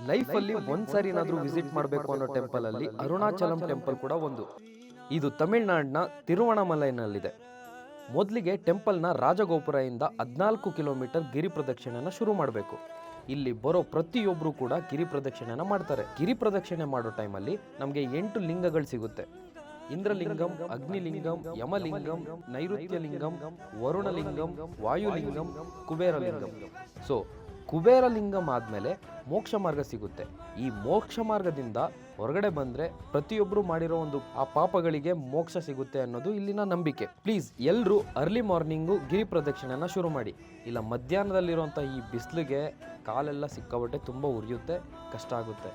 ಲೈಫಲ್ಲಿ ಒಂದ್ಸರಿನಾದ್ರೂ ವಿಸಿಟ್ ಮಾಡಬೇಕು ಅನ್ನೋ ಟೆಂಪಲ್ ಅಲ್ಲಿ ಅರುಣಾಚಲಂ ಟೆಂಪಲ್ ಕೂಡ ಒಂದು. ಇದು ತಮಿಳುನಾಡಿನ ತಿರುವಣಮಲೈನಲ್ಲಿದೆ. ಮೊದಲಿಗೆ ಟೆಂಪಲ್ನ ರಾಜಗೋಪುರದಿಂದ 14 ಕಿಲೋಮೀಟರ್ ಗಿರಿ ಪ್ರದಕ್ಷಿಣೆನ ಶುರು ಮಾಡಬೇಕು. ಇಲ್ಲಿ ಬರೋ ಪ್ರತಿಯೊಬ್ಬರು ಕೂಡ ಗಿರಿ ಪ್ರದಕ್ಷಿಣೆನ ಮಾಡ್ತಾರೆ. ಗಿರಿ ಪ್ರದಕ್ಷಿಣೆ ಮಾಡೋ ಟೈಮಲ್ಲಿ ನಮಗೆ 8 ಲಿಂಗಗಳು ಸಿಗುತ್ತೆ. ಇಂದ್ರಲಿಂಗಂ, ಅಗ್ನಿಲಿಂಗಂ, ಯಮಲಿಂಗಂ, ನೈಋತ್ಯಲಿಂಗಂ, ವರುಣಲಿಂಗಂ, ವಾಯುಲಿಂಗಂ, ಕುಬೇರಲಿಂಗಂ. ಸೊ ಕುಬೇರಲಿಂಗಂ ಆದಮೇಲೆ ಮೋಕ್ಷ ಮಾರ್ಗ ಸಿಗುತ್ತೆ. ಈ ಮೋಕ್ಷ ಮಾರ್ಗದಿಂದ ಹೊರಗಡೆ ಬಂದರೆ ಪ್ರತಿಯೊಬ್ಬರು ಮಾಡಿರೋ ಒಂದು ಆ ಪಾಪಗಳಿಗೆ ಮೋಕ್ಷ ಸಿಗುತ್ತೆ ಅನ್ನೋದು ಇಲ್ಲಿನ ನಂಬಿಕೆ. ಪ್ಲೀಸ್ ಎಲ್ಲರೂ ಅರ್ಲಿ ಮಾರ್ನಿಂಗು ಗಿರಿ ಪ್ರದಕ್ಷಿಣೆನ ಶುರು ಮಾಡಿ. ಇಲ್ಲ ಮಧ್ಯಾಹ್ನದಲ್ಲಿರುವಂಥ ಈ ಬಿಸಿಲಿಗೆ ಕಾಲೆಲ್ಲ ಸಿಕ್ಕಾಬಟ್ಟೆ ತುಂಬ ಉರಿಯುತ್ತೆ, ಕಷ್ಟ ಆಗುತ್ತೆ.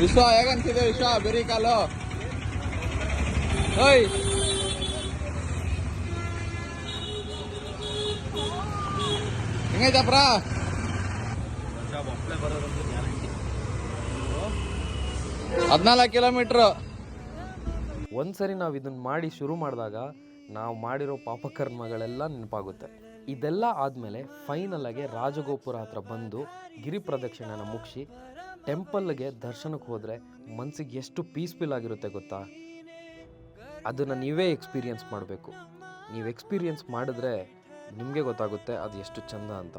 ವಿಶ್ವ ಹೇಗಂತಿದೆ ವಿಶ್ವ ಬೆರಿ ಕಾಲು ಓಯ್ ಹೆಂಗೈತಪ್ರ 14 ಕಿಲೋಮೀಟರ್. ಒಂದ್ಸರಿ ನಾವು ಇದನ್ನ ಮಾಡಿ ಶುರು ಮಾಡಿದಾಗ ನಾವು ಮಾಡಿರೋ ಪಾಪಕರ್ಮಗಳೆಲ್ಲ ನೆನಪಾಗುತ್ತೆ. ಇದೆಲ್ಲ ಆದಮೇಲೆ ಫೈನಲ್ ಆಗಿ ರಾಜಗೋಪುರ ಹತ್ರ ಬಂದು ಗಿರಿ ಪ್ರದಕ್ಷಿಣೆನ ಮುಗಿಸಿ ಟೆಂಪಲ್ಗೆ ದರ್ಶನಕ್ಕೆ ಹೋದರೆ ಮನಸ್ಸಿಗೆ ಎಷ್ಟು ಪೀಸ್ಫುಲ್ ಆಗಿರುತ್ತೆ ಗೊತ್ತಾ. ಅದನ್ನು ನೀವೇ ಎಕ್ಸ್ಪೀರಿಯನ್ಸ್ ಮಾಡಬೇಕು. ನೀವು ಎಕ್ಸ್ಪೀರಿಯನ್ಸ್ ಮಾಡಿದ್ರೆ ನಿಮಗೆ ಗೊತ್ತಾಗುತ್ತೆ ಅದು ಎಷ್ಟು ಚಂದ ಅಂತ.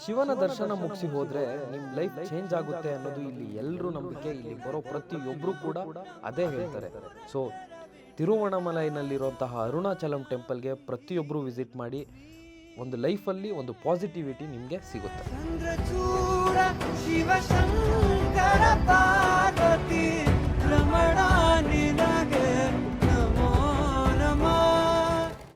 ಶಿವನ ದರ್ಶನ ಮುಗಿಸಿ ಹೋದರೆ ನಿಮ್ಮ ಲೈಫ್ ಚೇಂಜ್ ಆಗುತ್ತೆ ಅನ್ನೋದು ಇಲ್ಲಿ ಎಲ್ಲರೂ ನಂಬಿಕೆ. ಇಲ್ಲಿ ಬರೋ ಪ್ರತಿಯೊಬ್ಬರು ಕೂಡ ಅದೇ ಹೇಳ್ತಾರೆ. ಸೊ ತಿರುವಣಮಲೈನಲ್ಲಿರುವಂತಹ ಅರುಣಾಚಲಂ ಟೆಂಪಲ್ಗೆ ಪ್ರತಿಯೊಬ್ಬರು ವಿಸಿಟ್ ಮಾಡಿ. ಒಂದು ಲೈಫಲ್ಲಿ ಒಂದು ಪಾಸಿಟಿವಿಟಿ ನಿಮಗೆ ಸಿಗುತ್ತೆ.